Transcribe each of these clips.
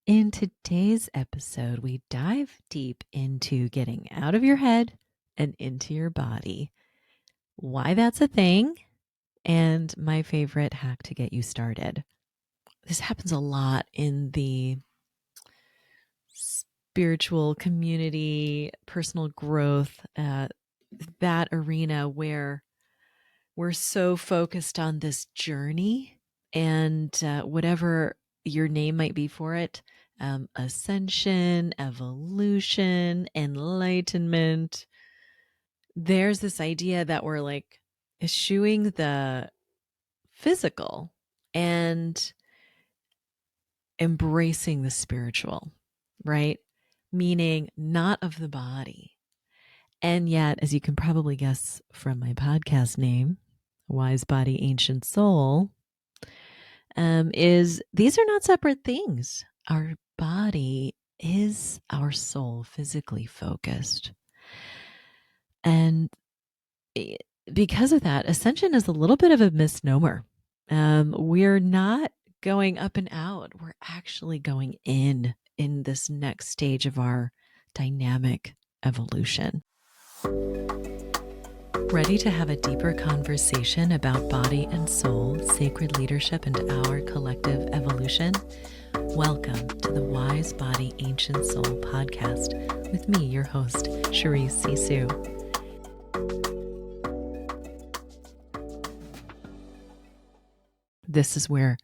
In today's episode, we dive deep into getting out of your head and into your body, why that's a thing, and my favorite hack to get you started. This happens a lot in the spiritual community, personal growth, that arena where we're so focused on this journey and whatever your name might be for it, ascension, evolution, enlightenment. There's this idea that we're like eschewing the physical and embracing the spiritual, right? Meaning not of the body. And yet, as you can probably guess from my podcast name, Wise Body, Ancient Soul, is these are not separate things. Our body is our soul physically focused. And because of that, ascension is a little bit of a misnomer. We're not going up and out. We're actually going in this next stage of our dynamic evolution. Ready to have a deeper conversation about body and soul, sacred leadership, and our collective evolution? Welcome to the Wise Body, Ancient Soul podcast with me, your host, Charisse Sisou. This is where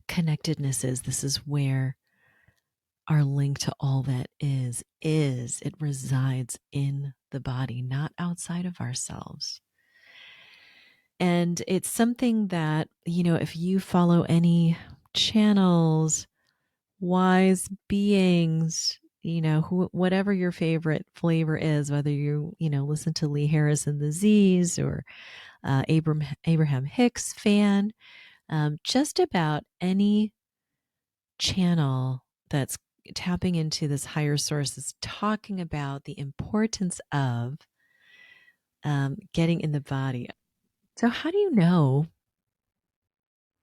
connectedness is. This is where our link to all that is. It resides in the body, not outside of ourselves. And it's something that, if you follow any channels, wise beings, whatever your favorite flavor is, whether you listen to Lee Harris and the Z's or Abraham Hicks fan, just about any channel that's tapping into this higher source is talking about the importance of getting in the body. So how do you know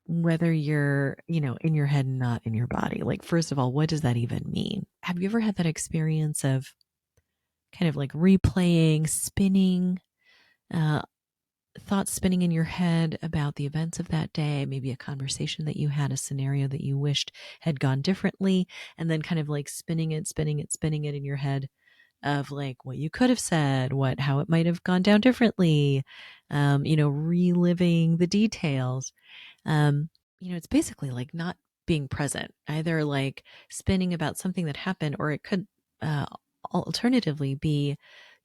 whether you're, in your head and not in your body? Like, first of all, what does that even mean? Have you ever had that experience of kind of like replaying, spinning, thoughts spinning in your head about the events of that day, maybe a conversation that you had, a scenario that you wished had gone differently, and then kind of like spinning it in your head of like what you could have said, how it might have gone down differently, reliving the details. It's basically like not being present, either like spinning about something that happened, or it could alternatively be,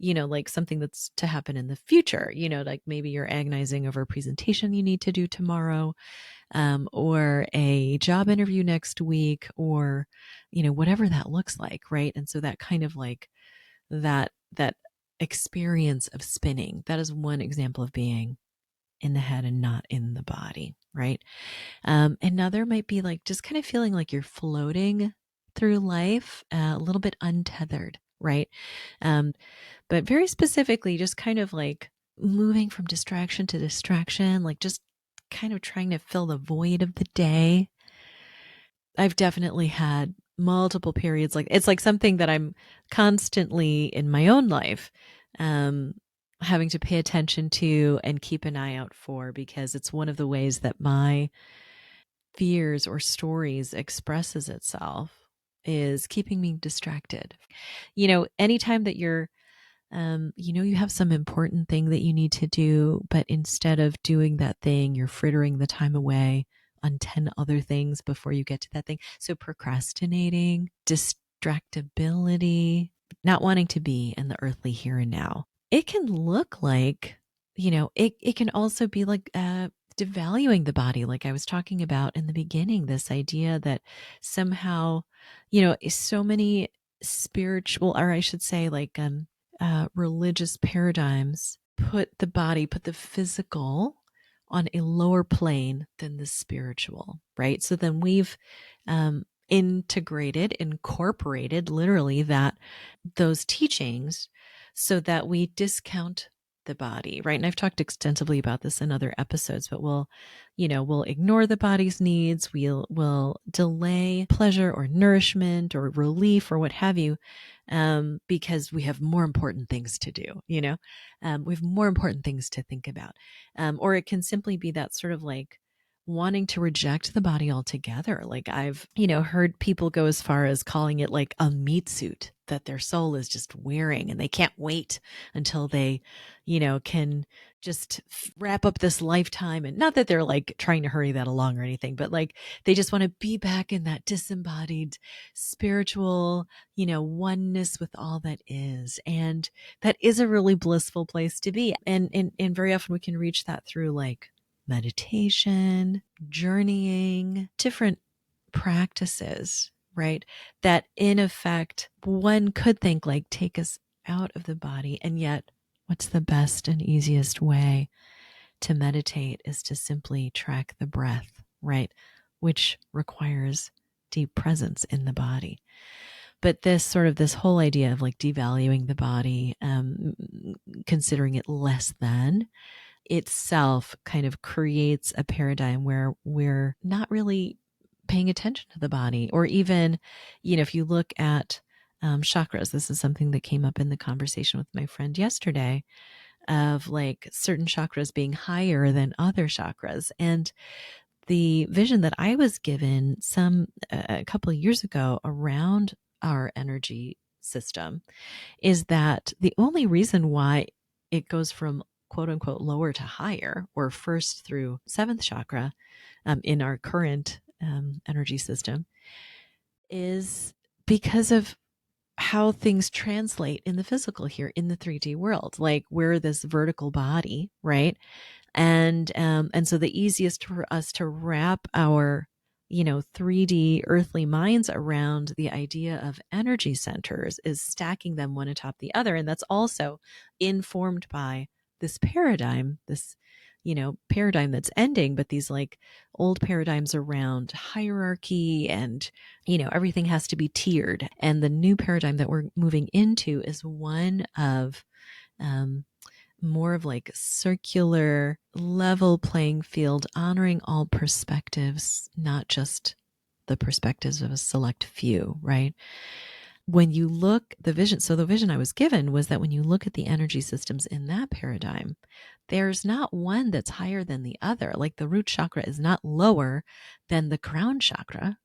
like something that's to happen in the future, like maybe you're agonizing over a presentation you need to do tomorrow, or a job interview next week, or, whatever that looks like. Right. And so that kind of like that experience of spinning, that is one example of being in the head and not in the body. Right. Another might be like just kind of feeling like you're floating through life, a little bit untethered. Right. But very specifically, just kind of like moving from distraction to distraction, like just kind of trying to fill the void of the day. I've definitely had multiple periods. Like it's like something that I'm constantly in my own life, having to pay attention to and keep an eye out for, because it's one of the ways that my fears or stories expresses itself, is keeping me distracted. Anytime that you're, you have some important thing that you need to do, but instead of doing that thing, you're frittering the time away on 10 other things before you get to that thing. So procrastinating, distractibility, not wanting to be in the earthly here and now. It can look like, it can also be like devaluing the body, like I was talking about in the beginning, this idea that somehow, so many spiritual, or I should say like religious paradigms put the physical on a lower plane than the spiritual, right? So then we've incorporated literally those teachings, so that we discount the body, right? And I've talked extensively about this in other episodes, but we'll ignore the body's needs. We'll delay pleasure or nourishment or relief or what have you, because we have more important things to do, we have more important things to think about. Or it can simply be that sort of like wanting to reject the body altogether. Like I've, heard people go as far as calling it like a meat suit that their soul is just wearing, and they can't wait until they, can just wrap up this lifetime. And not that they're like trying to hurry that along or anything, but like they just want to be back in that disembodied spiritual, oneness with all that is. And that is a really blissful place to be. And very often we can reach that through like meditation, journeying, different practices, right? That in effect, one could think like take us out of the body. And yet, what's the best and easiest way to meditate is to simply track the breath, right? Which requires deep presence in the body. But this whole idea of like devaluing the body, considering it less than, itself kind of creates a paradigm where we're not really paying attention to the body. Or even, if you look at chakras, this is something that came up in the conversation with my friend yesterday, of like certain chakras being higher than other chakras. And the vision that I was given a couple of years ago around our energy system is that the only reason why it goes from quote unquote lower to higher, or first through seventh chakra, in our current energy system, is because of how things translate in the physical here in the 3D world. Like we're this vertical body, right? And so the easiest for us to wrap our 3D earthly minds around the idea of energy centers is stacking them one atop the other. And that's also informed by this paradigm, paradigm that's ending, but these like old paradigms around hierarchy and, everything has to be tiered. And the new paradigm that we're moving into is one of, more of like circular level playing field, honoring all perspectives, not just the perspectives of a select few, right? When you look the vision I was given was that when you look at the energy systems in that paradigm, there's not one that's higher than the other. Like the root chakra is not lower than the crown chakra.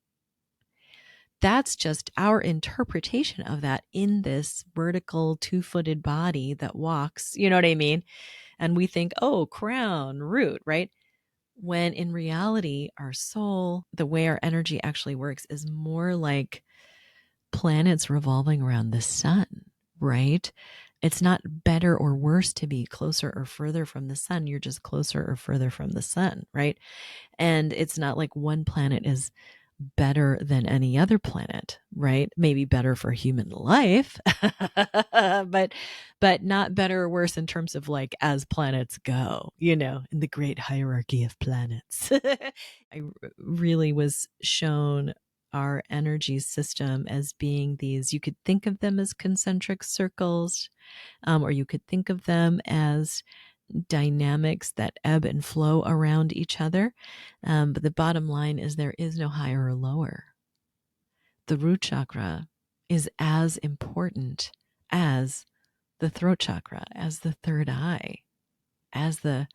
That's just our interpretation of that in this vertical 2-footed body that walks, you know what I mean? And we think, oh, crown, root, right? When in reality, our soul, the way our energy actually works is more like planets revolving around the sun, right? It's not better or worse to be closer or further from the sun. You're just closer or further from the sun, right? And it's not like one planet is better than any other planet, right? Maybe better for human life, but not better or worse in terms of like as planets go, in the great hierarchy of planets. I really was shown our energy system as being these, you could think of them as concentric circles, or you could think of them as dynamics that ebb and flow around each other. But the bottom line is there is no higher or lower. The root chakra is as important as the throat chakra, as the third eye, as the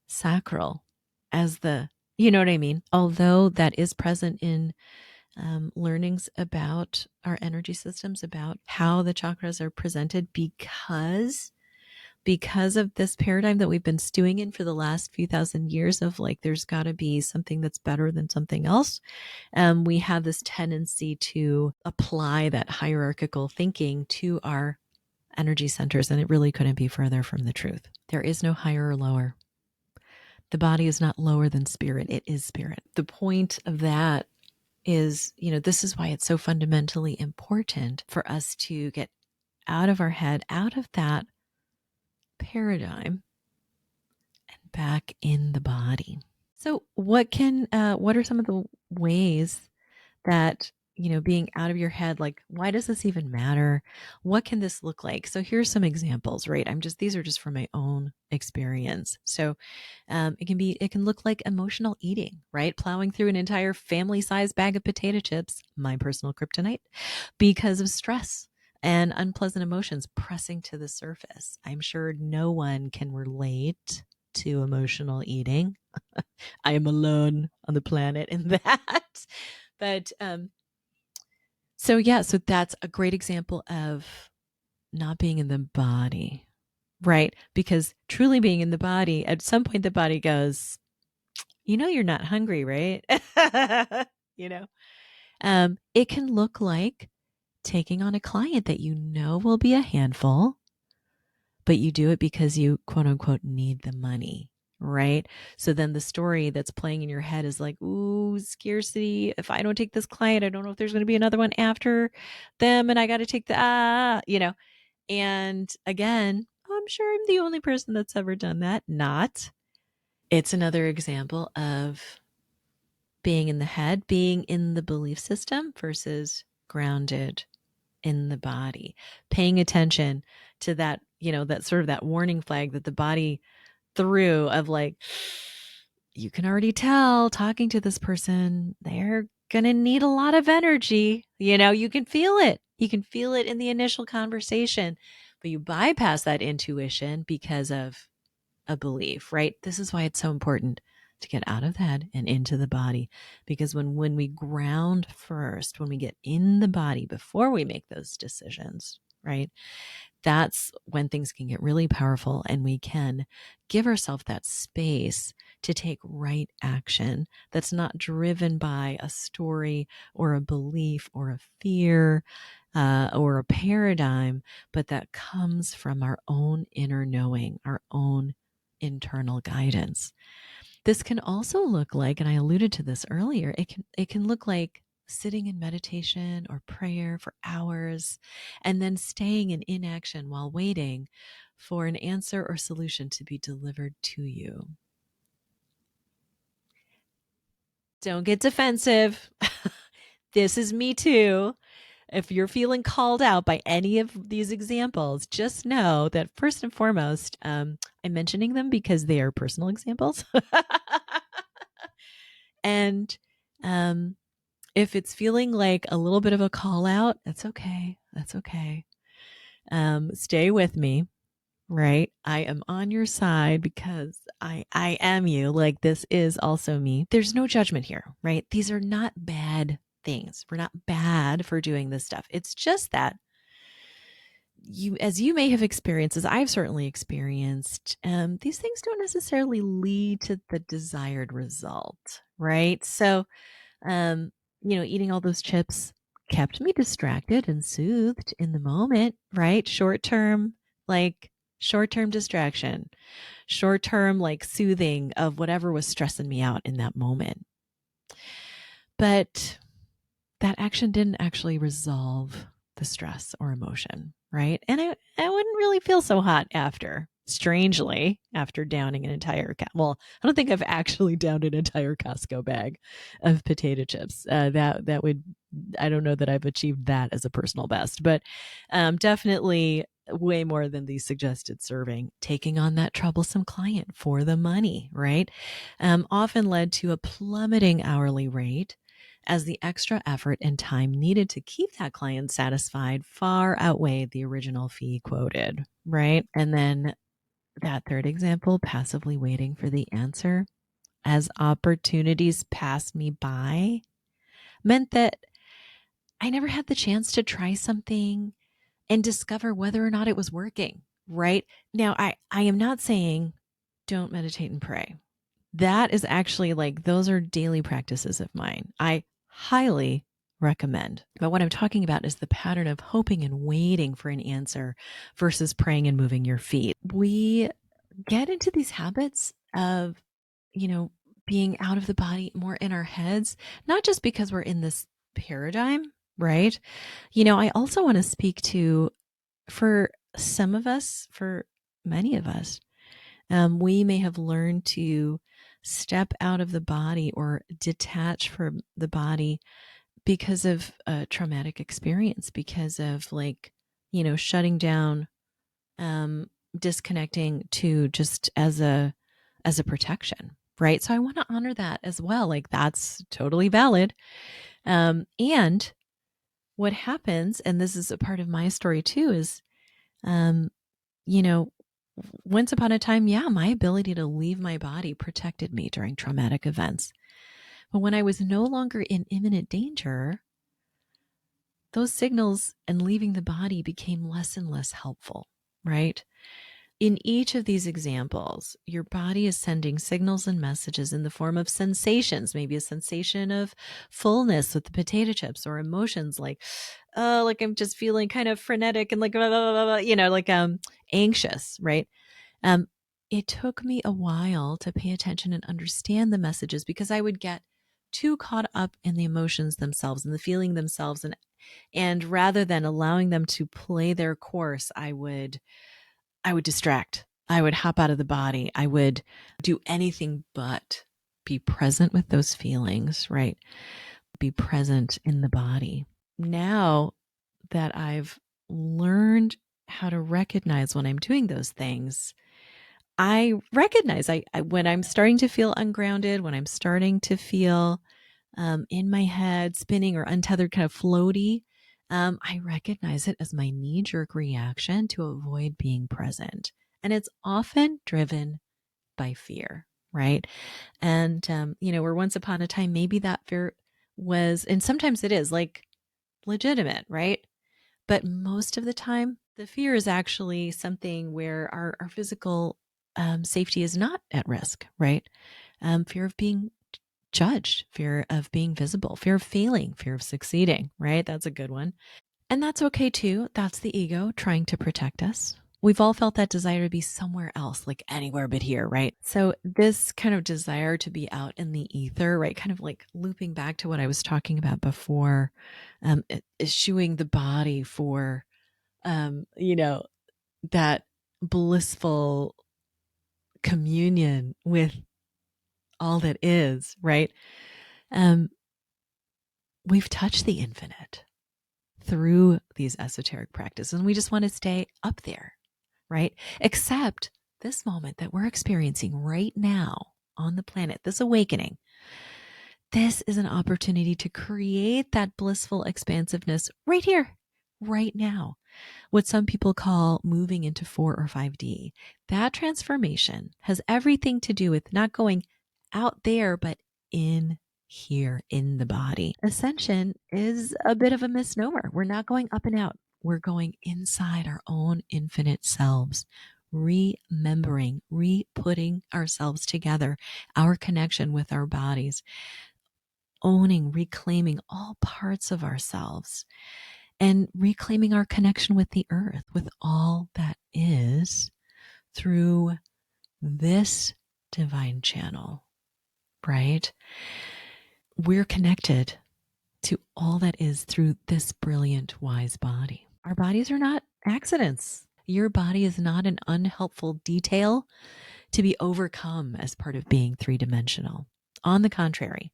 sacral, as the, you know what I mean? Although that is present in learnings about our energy systems, about how the chakras are presented, because of this paradigm that we've been stewing in for the last few thousand years of like, there's got to be something that's better than something else. We have this tendency to apply that hierarchical thinking to our energy centers, and it really couldn't be further from the truth. There is no higher or lower. The body is not lower than spirit. It is spirit. The point of that is, this is why it's so fundamentally important for us to get out of our head, out of that paradigm, and back in the body. So what are some of the ways that being out of your head, like, why does this even matter? What can this look like? So here's some examples, right? These are just from my own experience. So it can look like emotional eating, right? Plowing through an entire family-sized bag of potato chips, my personal kryptonite, because of stress and unpleasant emotions pressing to the surface. I'm sure no one can relate to emotional eating. I am alone on the planet in that. But so that's a great example of not being in the body, right? Because truly being in the body, at some point the body goes, you're not hungry, right? you know, it can look like taking on a client that will be a handful, but you do it because you quote unquote need the money, right? So then the story that's playing in your head is like, ooh, scarcity. If I don't take this client, I don't know if there's going to be another one after them, and I got to take And again, I'm sure I'm the only person that's ever done that. Not. It's another example of being in the head, being in the belief system versus grounded in the body, paying attention to that, that sort of that warning flag that the body threw of like, you can already tell talking to this person, they're going to need a lot of energy. You can feel it. You can feel it in the initial conversation, but you bypass that intuition because of a belief, right? This is why it's so important to get out of the head and into the body, because when we ground first, when we get in the body before we make those decisions, right? That's when things can get really powerful, and we can give ourselves that space to take right action that's not driven by a story or a belief or a fear or a paradigm, but that comes from our own inner knowing, our own internal guidance. This can also look like, and I alluded to this earlier, it can look like sitting in meditation or prayer for hours and then staying in inaction while waiting for an answer or solution to be delivered to you. Don't get defensive. This is me too. If you're feeling called out by any of these examples, just know that first and foremost, I'm mentioning them because they are personal examples. And if it's feeling like a little bit of a call out, that's okay. That's okay. Stay with me, right? I am on your side because I am you. Like, this is also me. There's no judgment here, right? These are not bad things. We're not bad for doing this stuff. It's just that as you may have experienced, as I've certainly experienced, these things don't necessarily lead to the desired result, right? So, eating all those chips kept me distracted and soothed in the moment, right? Short-term distraction, short-term like soothing of whatever was stressing me out in that moment. But that action didn't actually resolve the stress or emotion, right? And I wouldn't really feel so hot after. Strangely, after downing an entire I don't think I've actually downed an entire Costco bag of potato chips. That would, I don't know that I've achieved that as a personal best, but definitely way more than the suggested serving. Taking on that troublesome client for the money, right? Often led to a plummeting hourly rate, as the extra effort and time needed to keep that client satisfied far outweighed the original fee quoted, right? And then that third example, passively waiting for the answer as opportunities passed me by, meant that I never had the chance to try something and discover whether or not it was working, right? Now, I am not saying don't meditate and pray. That is actually those are daily practices of mine. I highly recommend. But what I'm talking about is the pattern of hoping and waiting for an answer versus praying and moving your feet. We get into these habits of, being out of the body, more in our heads, not just because we're in this paradigm, right? I also want to speak to, for some of us, for many of us, we may have learned to step out of the body or detach from the body because of a traumatic experience, because of like, shutting down, disconnecting to just as a protection, right? So I want to honor that as well. Like that's totally valid. And what happens, and this is a part of my story too, is, um, you know, once upon a time, yeah, my ability to leave my body protected me during traumatic events. But when I was no longer in imminent danger, those signals and leaving the body became less and less helpful, right? In each of these examples, your body is sending signals and messages in the form of sensations, maybe a sensation of fullness with the potato chips, or emotions like, oh, like I'm just feeling kind of frenetic and like, blah, blah, blah, blah, like anxious, right? Um, it took me a while to pay attention and understand the messages, because I would get too caught up in the emotions themselves and the feeling themselves. And rather than allowing them to play their course, I would distract. I would hop out of the body. I would do anything but be present with those feelings, right? Be present in the body. Now that I've learned how to recognize when I'm doing those things, I recognize when I'm starting to feel ungrounded, when I'm starting to feel in my head spinning or untethered, kind of floaty, I recognize it as my knee-jerk reaction to avoid being present. And it's often driven by fear, right? And, where once upon a time, maybe that fear was, and sometimes it is like legitimate, right? But most of the time, the fear is actually something where our physical safety is not at risk, right? Fear of being judged, fear of being visible, fear of failing, fear of succeeding, right? That's a good one. And that's okay too. That's the ego trying to protect us. We've all felt that desire to be somewhere else, like anywhere but here, right? So this kind of desire to be out in the ether, right? Kind of like looping back to what I was talking about before, eschewing the body for, that blissful communion with all that is, right? Um, we've touched the infinite through these esoteric practices, and we just want to stay up there, right? Except this moment that we're experiencing right now on the planet, this awakening, this is an opportunity to create that blissful expansiveness right here, right now. What some people call moving into 4 or 5D. That transformation has everything to do with not going out there, but in here in the body. Ascension is a bit of a misnomer. We're not going up and out. We're going inside our own infinite selves, remembering, re-putting ourselves together, our connection with our bodies, owning, reclaiming all parts of ourselves, and reclaiming our connection with the earth, with all that is, through this divine channel, right? We're connected to all that is through this brilliant, wise body. Our bodies are not accidents. Your body is not an unhelpful detail to be overcome as part of being three-dimensional. On the contrary,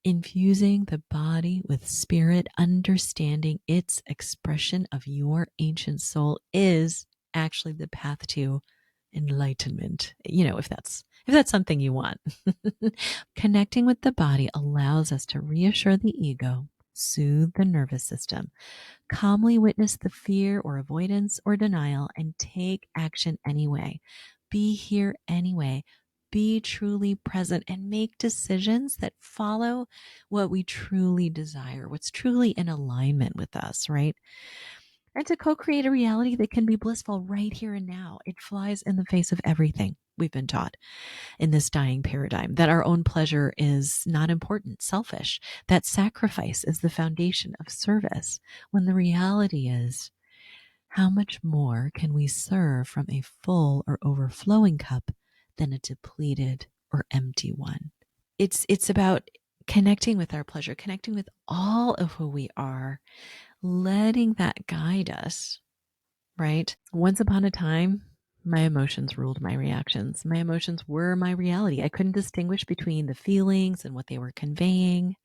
infusing the body with spirit, understanding its expression of your ancient soul is actually the path to enlightenment. If that's something you want. Connecting with the body allows us to reassure the ego, soothe the nervous system, calmly witness the fear or avoidance or denial, and take action anyway. Be here anyway. Be truly present and make decisions that follow what we truly desire, what's truly in alignment with us, right? And to co-create a reality that can be blissful right here and now. It flies in the face of everything we've been taught in this dying paradigm, that our own pleasure is not important, selfish, that sacrifice is the foundation of service, when the reality is, how much more can we serve from a full or overflowing cup than a depleted or empty one? It's about connecting with our pleasure, connecting with all of who we are, letting that guide us, right? Once upon a time, my emotions ruled my reactions. My emotions were my reality. I couldn't distinguish between the feelings and what they were conveying.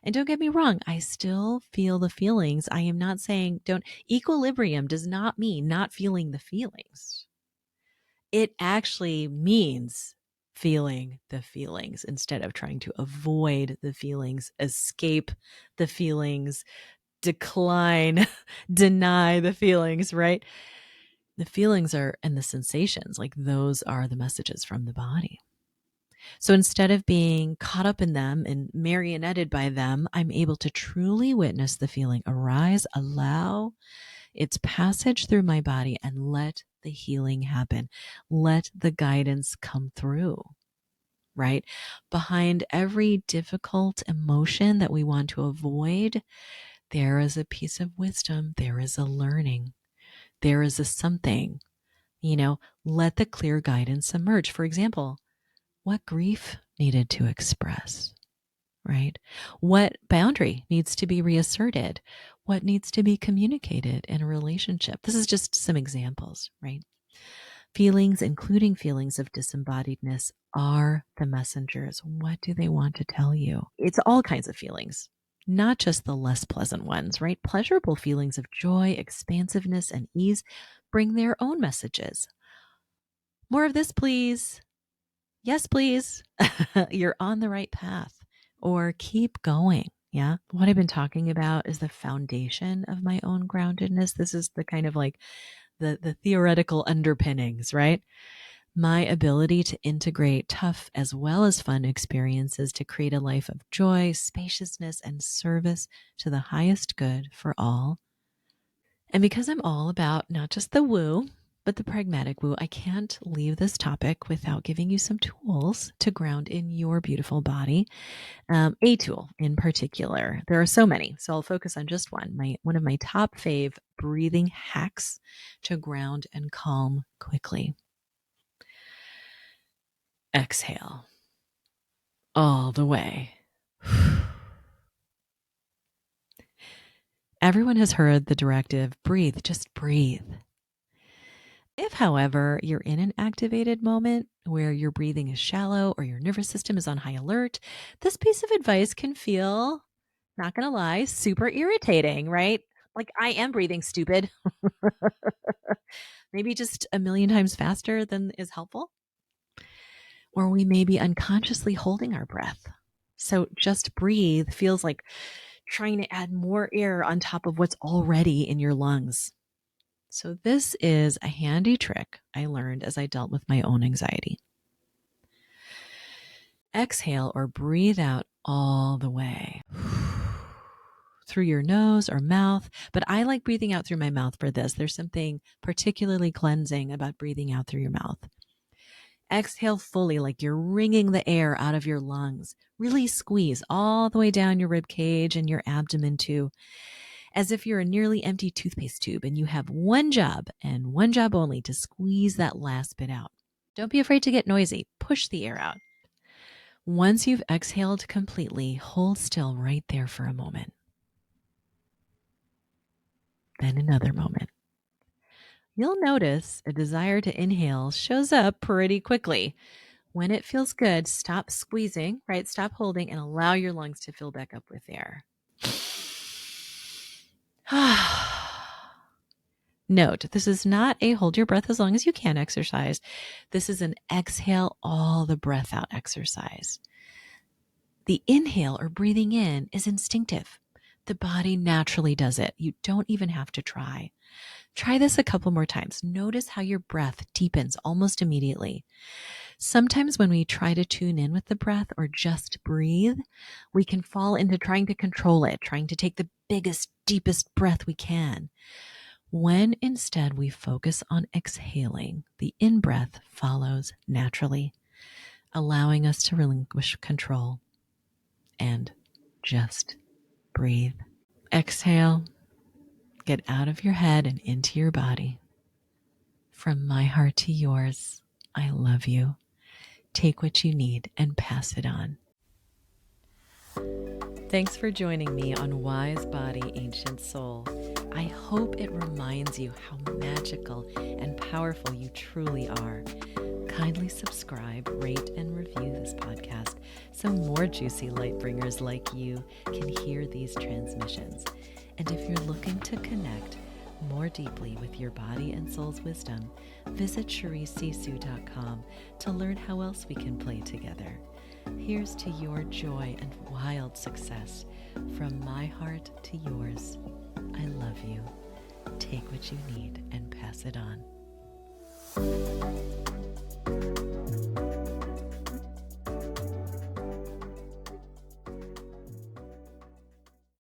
And don't get me wrong, I still feel the feelings. I am not saying don't. Equilibrium does not mean not feeling the feelings. It actually means feeling the feelings instead of trying to avoid the feelings, escape the feelings, decline, deny the feelings, right? The feelings are, and the sensations, like those are the messages from the body. So instead of being caught up in them and marionetted by them, I'm able to truly witness the feeling arise, allow its passage through my body, and let the healing happen. Let the guidance come through, right? Behind every difficult emotion that we want to avoid, there is a piece of wisdom. There is a learning. There is a something, let the clear guidance emerge. For example, what grief needed to express, right? What boundary needs to be reasserted? What needs to be communicated in a relationship? This is just some examples, right? Feelings, including feelings of disembodiedness, are the messengers. What do they want to tell you? It's all kinds of feelings, not just the less pleasant ones, right? Pleasurable feelings of joy, expansiveness, and ease bring their own messages. More of this, please. Yes, please. You're on the right path. Or keep going. Yeah. What I've been talking about is the foundation of my own groundedness. This is the kind of like the theoretical underpinnings, right? My ability to integrate tough as well as fun experiences to create a life of joy, spaciousness, and service to the highest good for all. And because I'm all about not just the woo, but the pragmatic woo, I can't leave this topic without giving you some tools to ground in your beautiful body. A tool in particular. There are so many, so I'll focus on just one. One of my top fave breathing hacks to ground and calm quickly. Exhale all the way. Everyone has heard the directive, breathe, just breathe. If, however, you're in an activated moment where your breathing is shallow or your nervous system is on high alert, this piece of advice can feel, not going to lie, super irritating, right? Like, I am breathing, stupid. Maybe just a million times faster than is helpful. Or we may be unconsciously holding our breath. So just breathe feels like trying to add more air on top of what's already in your lungs. So this is a handy trick I learned as I dealt with my own anxiety. Exhale or breathe out all the way through your nose or mouth, but I like breathing out through my mouth for this. There's something particularly cleansing about breathing out through your mouth. Exhale fully, like you're wringing the air out of your lungs. Really squeeze all the way down your rib cage and your abdomen too, as if you're a nearly empty toothpaste tube and you have one job and one job only, to squeeze that last bit out. Don't be afraid to get noisy. Push the air out. Once you've exhaled completely, hold still right there for a moment. Then another moment. You'll notice a desire to inhale shows up pretty quickly. When it feels good, stop squeezing, right? Stop holding and allow your lungs to fill back up with air. Note, this is not a hold your breath as long as you can exercise. This is an exhale all the breath out exercise. The inhale or breathing in is instinctive. The body naturally does it. You don't even have to try. Try this a couple more times. Notice how your breath deepens almost immediately. Sometimes when we try to tune in with the breath or just breathe, we can fall into trying to control it, trying to take the biggest, deepest breath we can. When instead we focus on exhaling, the in-breath follows naturally, allowing us to relinquish control and just breathe. Exhale, get out of your head and into your body. From my heart to yours, I love you. Take what you need and pass it on. Thanks for joining me on Wise Body, Ancient Soul. I hope it reminds you how magical and powerful you truly are. Kindly subscribe, rate, and review this podcast so more juicy light bringers like you can hear these transmissions. And if you're looking to connect more deeply with your body and soul's wisdom, visit CharisseSisou.com to learn how else we can play together. Here's to your joy and wild success, from my heart to yours. I love you. Take what you need and pass it on.